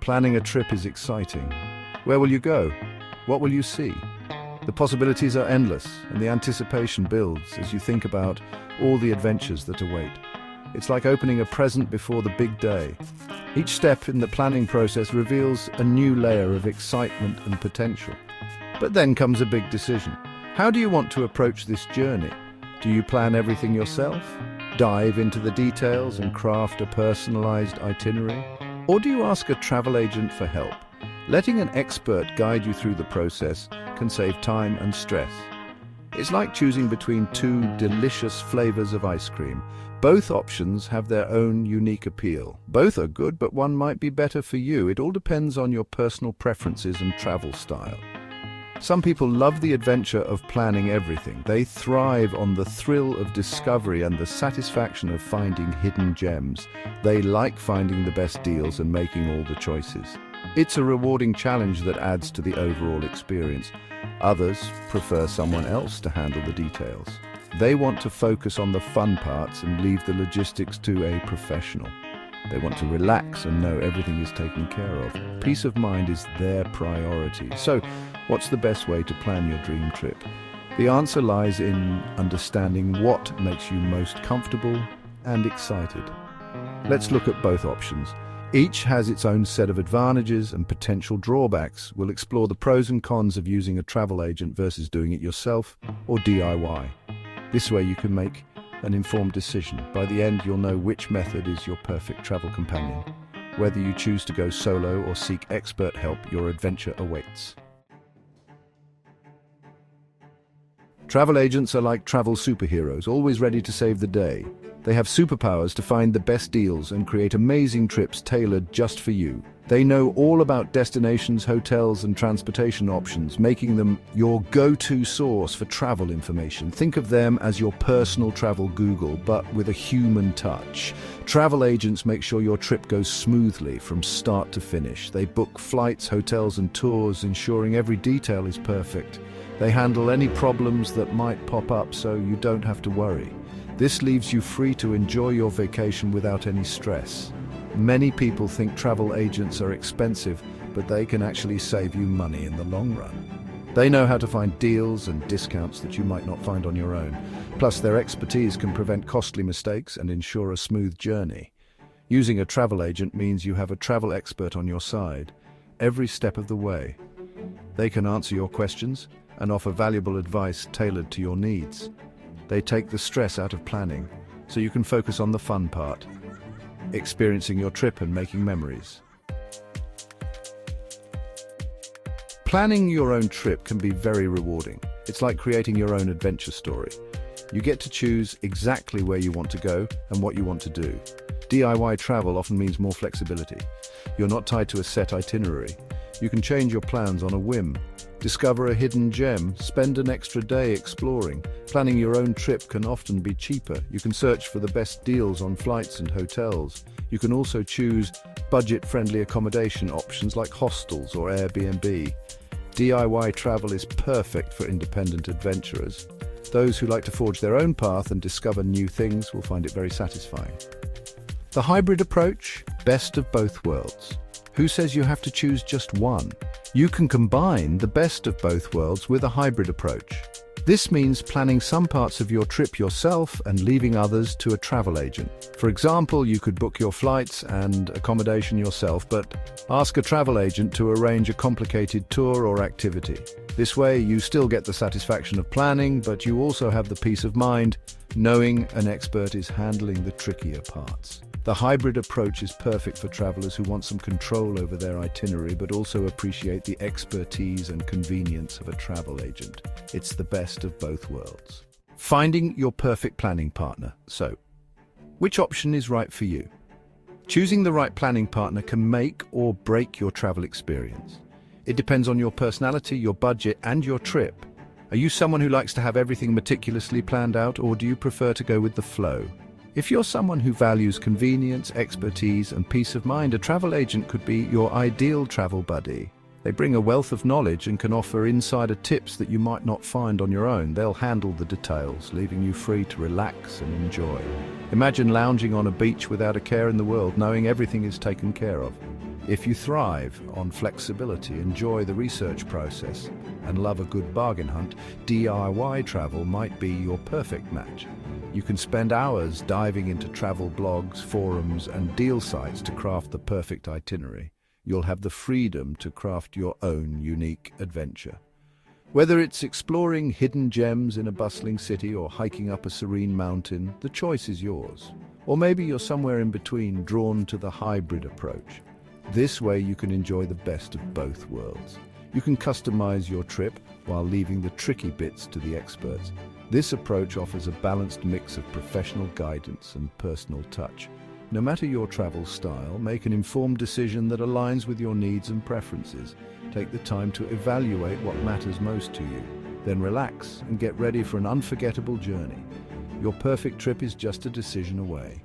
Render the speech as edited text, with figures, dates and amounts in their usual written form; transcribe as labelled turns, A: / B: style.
A: Planning a trip is exciting. Where will you go? What will you see? The possibilities are endless, and the anticipation builds as you think about all the adventures that await. It's like opening a present before the big day. Each step in the planning process reveals a new layer of excitement and potential. But then comes a big decision. How do you want to approach this journey? Do you plan everything yourself? Dive into the details and craft a personalized itinerary? Or do you ask a travel agent for help? Letting an expert guide you through the process can save time and stress. It's like choosing between two delicious flavors of ice cream. Both options have their own unique appeal. Both are good, but one might be better for you. It all depends on your personal preferences and travel style. Some people love the adventure of planning everything. They thrive on the thrill of discovery and the satisfaction of finding hidden gems. They like finding the best deals and making all the choices. It's a rewarding challenge that adds to the overall experience. Others prefer someone else to handle the details. They want to focus on the fun parts and leave the logistics to a professional. They want to relax and know everything is taken care of. Peace of mind is their priority. So, what's the best way to plan your dream trip? The answer lies in understanding what makes you most comfortable and excited. Let's look at both options. Each has its own set of advantages and potential drawbacks. We'll explore the pros and cons of using a travel agent versus doing it yourself or DIY. This way you can make an informed decision. By the end, you'll know which method is your perfect travel companion. Whether you choose to go solo or seek expert help, your adventure awaits. Travel agents are like travel superheroes, always ready to save the day. They have superpowers to find the best deals and create amazing trips tailored just for you. They know all about destinations, hotels, and transportation options, making them your go-to source for travel information. Think of them as your personal travel Google, but with a human touch. Travel agents make sure your trip goes smoothly from start to finish. They book flights, hotels, and tours, ensuring every detail is perfect. They handle any problems that might pop up so you don't have to worry. This leaves you free to enjoy your vacation without any stress. Many people think travel agents are expensive, but they can actually save you money in the long run. They know how to find deals and discounts that you might not find on your own. Plus, their expertise can prevent costly mistakes and ensure a smooth journey. Using a travel agent means you have a travel expert on your side every step of the way. They can answer your questions and offer valuable advice tailored to your needs. They take the stress out of planning, so you can focus on the fun part, experiencing your trip and making memories. Planning your own trip can be very rewarding. It's like creating your own adventure story. You get to choose exactly where you want to go and what you want to do. DIY travel often means more flexibility. You're not tied to a set itinerary. You can change your plans on a whim. Discover a hidden gem, spend an extra day exploring. Planning your own trip can often be cheaper. You can search for the best deals on flights and hotels. You can also choose budget-friendly accommodation options like hostels or Airbnb. DIY travel is perfect for independent adventurers. Those who like to forge their own path and discover new things will find it very satisfying. The hybrid approach, best of both worlds. Who says you have to choose just one? You can combine the best of both worlds with a hybrid approach. This means planning some parts of your trip yourself and leaving others to a travel agent. For example, you could book your flights and accommodation yourself, but ask a travel agent to arrange a complicated tour or activity. This way, you still get the satisfaction of planning, but you also have the peace of mind knowing an expert is handling the trickier parts. The hybrid approach is perfect for travelers who want some control over their itinerary but also appreciate the expertise and convenience of a travel agent. It's the best of both worlds. Finding your perfect planning partner. So, which option is right for you? Choosing the right planning partner can make or break your travel experience. It depends on your personality, your budget, and your trip. Are you someone who likes to have everything meticulously planned out, or do you prefer to go with the flow? If you're someone who values convenience, expertise, and peace of mind, a travel agent could be your ideal travel buddy. They bring a wealth of knowledge and can offer insider tips that you might not find on your own. They'll handle the details, leaving you free to relax and enjoy. Imagine lounging on a beach without a care in the world, knowing everything is taken care of. If you thrive on flexibility, enjoy the research process, and love a good bargain hunt, DIY travel might be your perfect match. You can spend hours diving into travel blogs, forums, and deal sites to craft the perfect itinerary. You'll have the freedom to craft your own unique adventure. Whether it's exploring hidden gems in a bustling city or hiking up a serene mountain, the choice is yours. Or maybe you're somewhere in between, drawn to the hybrid approach. This way you can enjoy the best of both worlds. You can customize your trip while leaving the tricky bits to the experts. This approach offers a balanced mix of professional guidance and personal touch. No matter your travel style, make an informed decision that aligns with your needs and preferences. Take the time to evaluate what matters most to you. Then relax and get ready for an unforgettable journey. Your perfect trip is just a decision away.